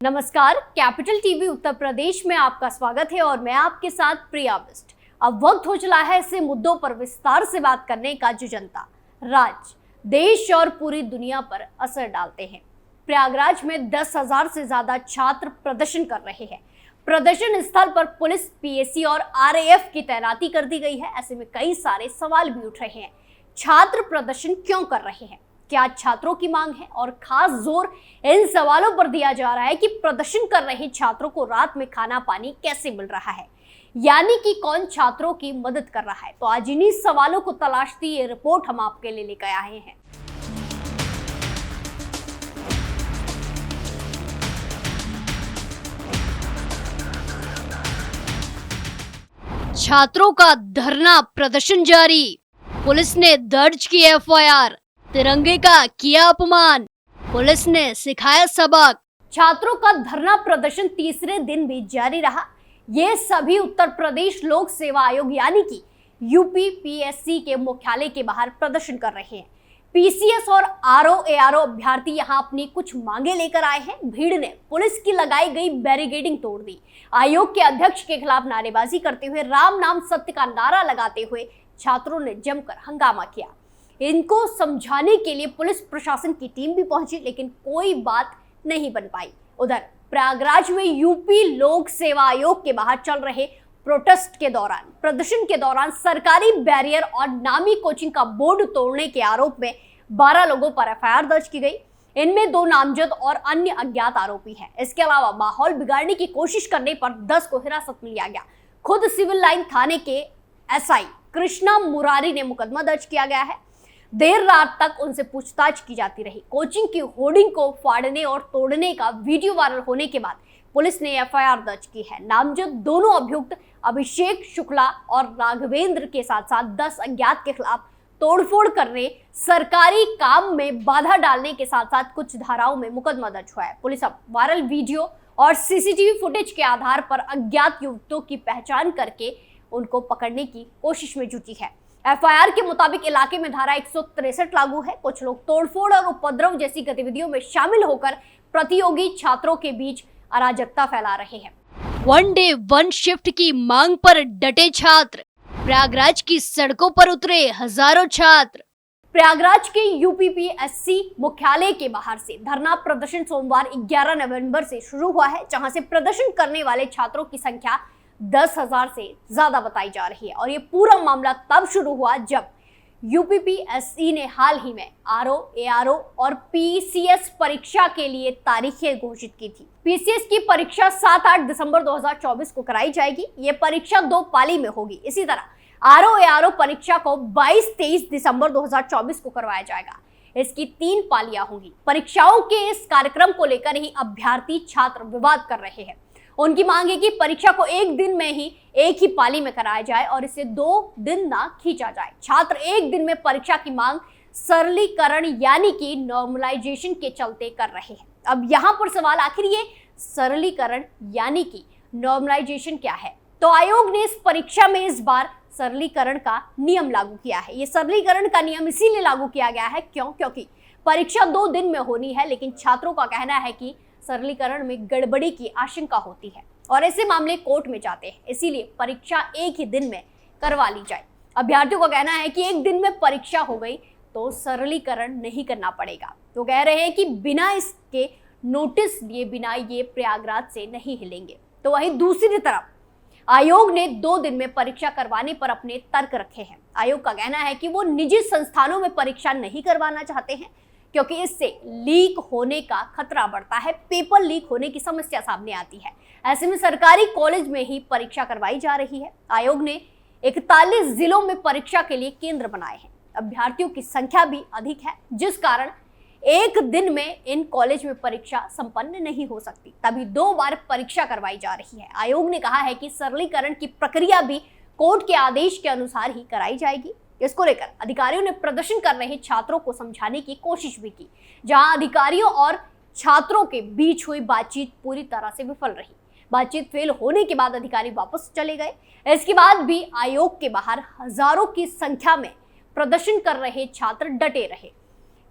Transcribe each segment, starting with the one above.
नमस्कार, capital TV Uttar Pradesh में आपका स्वागत है और मैं आपके साथ प्रिया बिस्ट। अब वक्त हो चला है ऐसे मुद्दों पर विस्तार से बात करने का जो जनता, राज्य, देश और पूरी दुनिया पर असर डालते हैं। प्रयागराज में 10,000 से ज्यादा छात्र प्रदर्शन कर रहे हैं। प्रदर्शन स्थल पर पुलिस, पीएसी और आरएएफ की तैनाती कर दी गई है। ऐसे में कई सारे सवाल भी उठ रहे हैं। छात्र प्रदर्शन क्यों कर रहे हैं? क्या छात्रों की मांग है? और खास जोर इन सवालों पर दिया जा रहा है कि प्रदर्शन कर रहे छात्रों को रात में खाना पानी कैसे मिल रहा है, यानी कि कौन छात्रों की मदद कर रहा है। तो आज इन्हीं सवालों को तलाशती ये रिपोर्ट हम आपके लिए लेकर आए हैं। छात्रों का धरना प्रदर्शन जारी, पुलिस ने दर्ज की एफआईआर, तिरंगे का किया अपमान, पुलिस ने सिखाया सबक। छात्रों का धरना प्रदर्शन तीसरे दिन भी जारी रहा। ये सभी उत्तर प्रदेश लोक सेवा आयोग यानी कि यूपीपीएससी के मुख्यालय के बाहर प्रदर्शन कर रहे हैं। पीसीएस और आरओ अभ्यर्थी यहां अपनी कुछ मांगे लेकर आए हैं। भीड़ ने पुलिस की लगाई गई बैरिकेडिंग तोड़ दी। आयोग के अध्यक्ष के खिलाफ नारेबाजी करते हुए, राम नाम सत्य का नारा लगाते हुए छात्रों ने जमकर हंगामा किया। इनको समझाने के लिए पुलिस प्रशासन की टीम भी पहुंची, लेकिन कोई बात नहीं बन पाई। उधर प्रयागराज में यूपी लोक सेवा आयोग के बाहर चल रहे प्रदर्शन के दौरान सरकारी बैरियर और नामी कोचिंग का बोर्ड तोड़ने के आरोप में 12 लोगों पर एफआईआर दर्ज की गई। इनमें 2 नामजद और अन्य अज्ञात आरोपी हैं। इसके अलावा माहौल बिगाड़ने की कोशिश करने पर 10 को हिरासत में लिया गया। खुद सिविल लाइन थाने के एसआई कृष्णा मुरारी ने मुकदमा दर्ज किया गया है। देर रात तक उनसे पूछताछ की जाती रही। कोचिंग की होर्डिंग को फाड़ने और तोड़ने का वीडियो वायरल होने के बाद पुलिस ने एफआईआर दर्ज की है। नामजद दोनों अभियुक्त अभिषेक शुक्ला और राघवेंद्र के साथ साथ 10 अज्ञात के खिलाफ तोड़फोड़ करने, सरकारी काम में बाधा डालने के साथ साथ कुछ धाराओं में मुकदमा दर्ज हुआ है। पुलिस अब वायरल वीडियो और सीसीटीवी फुटेज के आधार पर अज्ञात युवकों की पहचान करके उनको पकड़ने की कोशिश में जुटी है। एफआईआर के मुताबिक इलाके में धारा 163 लागू है। कुछ लोग तोड़फोड़ और उपद्रव जैसी गतिविधियों में शामिल होकर प्रतियोगी छात्रों के बीच अराजकता फैला रहे हैं। वन डे वन शिफ्ट की मांग पर डटे छात्र, प्रयागराज की सड़कों पर उतरे हजारों छात्र। प्रयागराज के यूपीपीएससी मुख्यालय के बाहर से धरना प्रदर्शन सोमवार 11 नवंबर से शुरू हुआ है, जहां से प्रदर्शन करने वाले छात्रों की संख्या 10,000 से ज्यादा बताई जा रही है। और ये पूरा मामला तब शुरू हुआ जब यूपीपीएससी ने हाल ही में आरओ और पीसीएस परीक्षा के लिए तारीखें घोषित की थी। पीसीएस की परीक्षा 7-8 दिसंबर 2024 को कराई जाएगी। ये परीक्षा 2 पाली में होगी। इसी तरह आरओ परीक्षा को 22-23 दिसंबर 2024 को करवाया जाएगा। इसकी 3 पालियां होंगी। परीक्षाओं के इस कार्यक्रम को लेकर ही अभ्यर्थी छात्र विवाद कर रहे हैं। उनकी मांग है कि परीक्षा को एक दिन में ही एक ही पाली में कराया जाए और इसे 2 दिन ना खींचा जाए। छात्र एक दिन में परीक्षा की मांग सरलीकरण यानी कि नॉर्मलाइजेशन के चलते कर रहे हैं। अब यहाँ पर सवाल, आखिर ये सरलीकरण यानी कि नॉर्मलाइजेशन क्या है? तो आयोग ने इस परीक्षा में इस बार सरलीकरण का नियम लागू किया है। ये सरलीकरण का नियम इसीलिए लागू किया गया है क्योंकि परीक्षा 2 दिन में होनी है, लेकिन छात्रों का कहना है कि सरलीकरण में गड़बड़ी की आशंका होती है और ऐसे मामले कोर्ट में जाते हैं। इसीलिए परीक्षा एक ही दिन में करवा ली जाए। अभ्यर्थियों का कहना है कि एक दिन में परीक्षा हो गई तो सरलीकरण नहीं करना पड़ेगा। तो कह रहे हैं कि बिना इसके नोटिस दिए बिना ये प्रयागराज से नहीं हिलेंगे। तो वहीं दूसरी तरफ आयोग ने 2 दिन में परीक्षा करवाने पर अपने तर्क रखे हैं। आयोग का कहना है कि वो निजी संस्थानों में परीक्षा नहीं करवाना चाहते हैं क्योंकि इससे लीक होने का खतरा बढ़ता है, पेपर लीक होने की समस्या सामने आती है। ऐसे में सरकारी कॉलेज में ही परीक्षा करवाई जा रही है। आयोग ने 41 जिलों में परीक्षा के लिए केंद्र बनाए हैं। अभ्यर्थियों की संख्या भी अधिक है, जिस कारण एक दिन में इन कॉलेज में परीक्षा संपन्न नहीं हो सकती। तभी 2 बार परीक्षा करवाई जा रही है। आयोग ने कहा है कि सरलीकरण की प्रक्रिया भी कोर्ट के आदेश के अनुसार ही कराई जाएगी। इसको लेकर अधिकारियों ने प्रदर्शन कर रहे छात्रों को समझाने की कोशिश भी की, जहां अधिकारियों और छात्रों के बीच हुई बातचीत पूरी तरह से विफल रही। बातचीत फेल होने के बाद अधिकारी वापस चले गए। इसके बाद भी आयोग के बाहर हजारों की संख्या में प्रदर्शन कर रहे छात्र डटे रहे।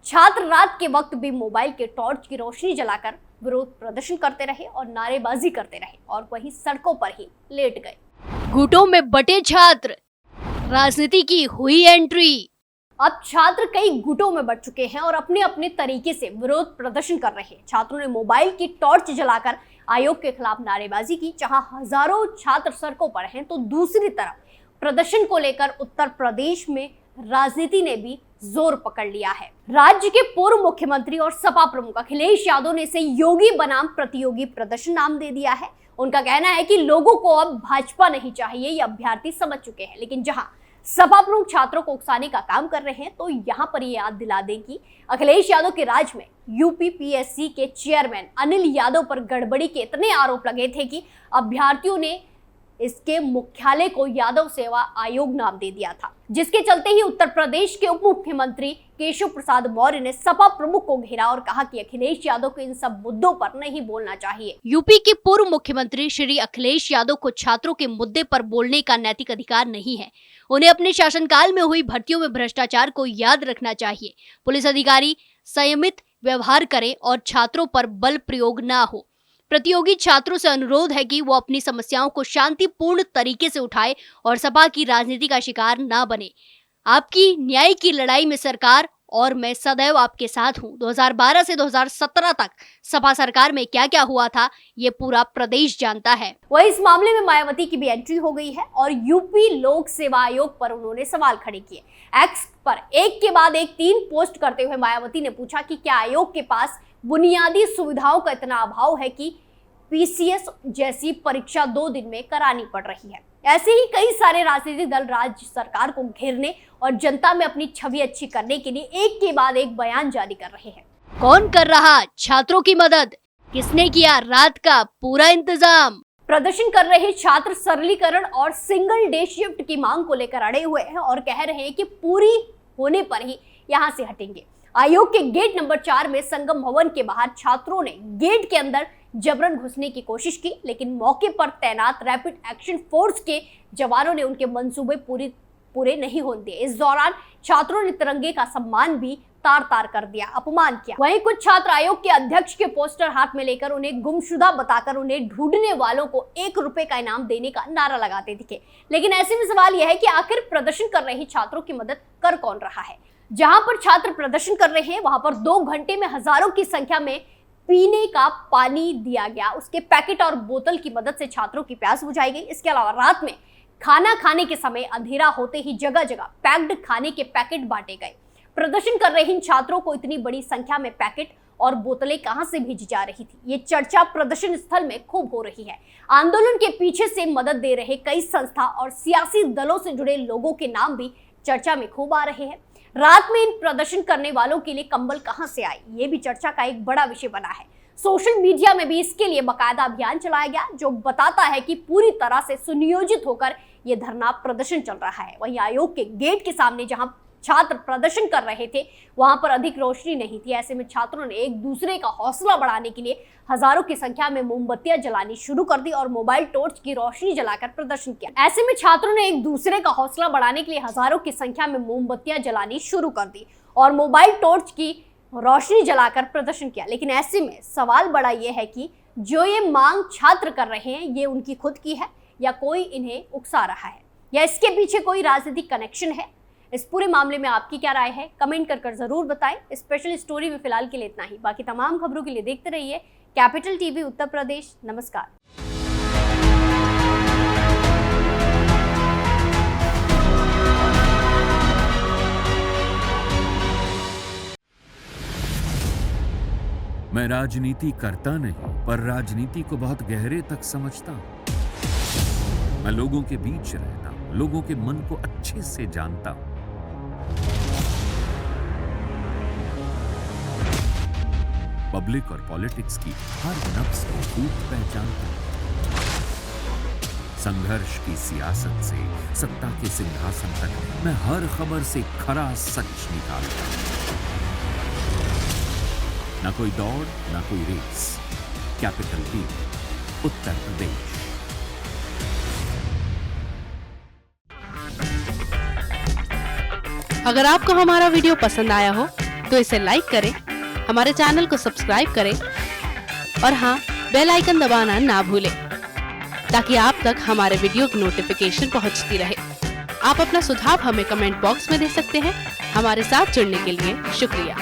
छात्र रात के वक्त भी मोबाइल के टॉर्च की रोशनी जलाकर विरोध प्रदर्शन करते रहे और नारेबाजी करते रहे और वहीं सड़कों पर ही लेट गए। गुटों में बटे छात्र, राजनीति की हुई एंट्री। अब छात्र कई गुटों में बट चुके हैं और अपने अपने तरीके से विरोध प्रदर्शन कर रहे हैं। छात्रों ने मोबाइल की टॉर्च जलाकर आयोग के खिलाफ नारेबाजी की। जहां हजारों छात्र सड़कों पर हैं, तो दूसरी तरफ प्रदर्शन को लेकर उत्तर प्रदेश में राजनीति ने भी जोर पकड़ लिया है। राज्य के पूर्व मुख्यमंत्री और सपा प्रमुख अखिलेश यादव ने इसे योगी बनाम प्रतियोगी प्रदर्शन नाम दे दिया है। उनका कहना है कि लोगों को अब भाजपा नहीं चाहिए, ये अभ्यर्थी समझ चुके हैं। लेकिन जहां सपा प्रमुख छात्रों को उकसाने का काम कर रहे हैं, तो यहां पर ये याद दिला दें कि अखिलेश यादव के राज में यूपीपीएससी के चेयरमैन अनिल यादव पर गड़बड़ी के इतने आरोप लगे थे कि अभ्यर्थियों ने इसके मुख्यालय को यादव सेवा आयोग नाम दे दिया था, जिसके चलते ही उत्तर प्रदेश के उप मुख्यमंत्री केशव प्रसाद मौर्य ने सपा प्रमुख को घेरा और कहा कि अखिलेश यादव को इन सब मुद्दों पर नहीं बोलना चाहिए। यूपी के पूर्व मुख्यमंत्री श्री अखिलेश यादव को छात्रों के मुद्दे पर बोलने का नैतिक अधिकार नहीं है। उन्हें अपने शासनकाल में हुई भर्तियों में भ्रष्टाचार को याद रखना चाहिए। पुलिस अधिकारी संयमित व्यवहार करें और छात्रों पर बल प्रयोग न हो। प्रतियोगी छात्रों से अनुरोध है कि वो अपनी समस्याओं को शांतिपूर्ण तरीके से उठाए और सपा की राजनीति का शिकार न बने। आपकी न्याय की लड़ाई में सरकार और मैं सदैव आपके साथ हूं। 2012 से 2017 तक सपा सरकार में क्या क्या हुआ था, ये पूरा प्रदेश जानता है। वहीं इस मामले में मायावती की भी एंट्री हो गई है और यूपी लोक सेवा आयोग पर उन्होंने सवाल खड़े किए। एक्स पर एक के बाद एक 3 पोस्ट करते हुए मायावती ने पूछा कि क्या आयोग के पास बुनियादी सुविधाओं का इतना अभाव है कि पीसीएस जैसी परीक्षा 2 दिन में करानी पड़ रही है। ऐसे ही कई सारे राजनीतिक दल राज्य सरकार को घेरने और जनता में अपनी छवि अच्छी करने के लिए एक के बाद एक बयान जारी कर रहे हैं। कौन कर रहा छात्रों की मदद, किसने किया रात का पूरा इंतजाम। प्रदर्शन कर रहे छात्र सरलीकरण और सिंगल डे शिफ्ट की मांग को लेकर अड़े हुए हैं और कह रहे हैं कि पूरी होने पर ही यहां से हटेंगे। आयोग के गेट नंबर 4 में संगम भवन के बाहर छात्रों ने गेट के अंदर जबरन घुसने की कोशिश की, लेकिन मौके पर तैनात रैपिड एक्शन फोर्स के जवानों ने उनके मंसूबे पूरे नहीं होने दिए। इस दौरान छात्रों ने तिरंगे का सम्मान भी तार-तार कर दिया, अपमान किया। वहीं कुछ छात्र आयोग के अध्यक्ष के पोस्टर हाथ में लेकर उन्हें गुमशुदा बताकर उन्हें ढूंढने वालों को 1 रुपए का इनाम देने का नारा लगाते दिखे। लेकिन ऐसे में सवाल यह है कि आखिर प्रदर्शन कर रहे छात्रों की मदद कर कौन रहा है। जहां पर छात्र प्रदर्शन कर रहे हैं, वहां पर 2 घंटे में हजारों की संख्या में पीने का पानी दिया गया। उसके पैकेट और बोतल की मदद से छात्रों की प्यास बुझाई गई। इसके अलावा रात में खाना खाने के समय अंधेरा होते ही जगह जगह पैक्ड खाने के पैकेट बांटे गए। प्रदर्शन कर रहे इन छात्रों को इतनी बड़ी संख्या में पैकेट और बोतलें कहां से भेजी जा रही थी, ये चर्चा प्रदर्शन स्थल में खूब हो रही है। आंदोलन के पीछे से मदद दे रहे कई संस्था और सियासी दलों से जुड़े लोगों के नाम भी चर्चा में खूब आ रहे हैं। रात में इन प्रदर्शन करने वालों के लिए कंबल कहां से आए, ये भी चर्चा का एक बड़ा विषय बना है। सोशल मीडिया में भी इसके लिए बाकायदा अभियान चलाया गया, जो बताता है कि पूरी तरह से सुनियोजित होकर यह धरना प्रदर्शन चल रहा है। वहीं आयोग के गेट के सामने जहां छात्र प्रदर्शन कर रहे थे, वहां पर अधिक रोशनी नहीं थी। ऐसे में छात्रों ने एक दूसरे का हौसला बढ़ाने के लिए हजारों की संख्या में मोमबत्तियां जलानी शुरू कर दी और मोबाइल टॉर्च की रोशनी जलाकर प्रदर्शन किया। ऐसे में छात्रों ने एक दूसरे का हौसला बढ़ाने के लिए हजारों की संख्या में मोमबत्तियां जलानी शुरू कर दी और मोबाइल टॉर्च की रोशनी जलाकर प्रदर्शन किया। लेकिन ऐसे में सवाल बड़ा ये है कि जो ये मांग छात्र कर रहे हैं, ये उनकी खुद की है या कोई इन्हें उकसा रहा है, या इसके पीछे कोई राजनीतिक कनेक्शन है। इस पूरे मामले में आपकी क्या राय है, कमेंट कर जरूर बताएं। स्पेशल स्टोरी में फिलहाल के लिए इतना ही। बाकी तमाम खबरों के लिए देखते रहिए कैपिटल टीवी उत्तर प्रदेश। नमस्कार। मैं राजनीति करता नहीं, पर राजनीति को बहुत गहरे तक समझता हूं। मैं लोगों के बीच रहता हूं, लोगों के मन को अच्छे से जानता हूं। पब्लिक और पॉलिटिक्स की हर नब्ज को खूब पहचानता हूं। संघर्ष की सियासत से सत्ता के सिंहासन तक मैं हर खबर से खरा सच निकालता हूं। ना कोई दौड़, ना कोई race. Capital TV Uttar Pradesh. अगर आपको हमारा वीडियो पसंद आया हो तो इसे लाइक करें, हमारे चैनल को सब्सक्राइब करें और हाँ, बेल आइकन दबाना ना भूलें ताकि आप तक हमारे वीडियो की नोटिफिकेशन पहुंचती रहे। आप अपना सुझाव हमें कमेंट बॉक्स में दे सकते हैं। हमारे साथ जुड़ने के लिए शुक्रिया।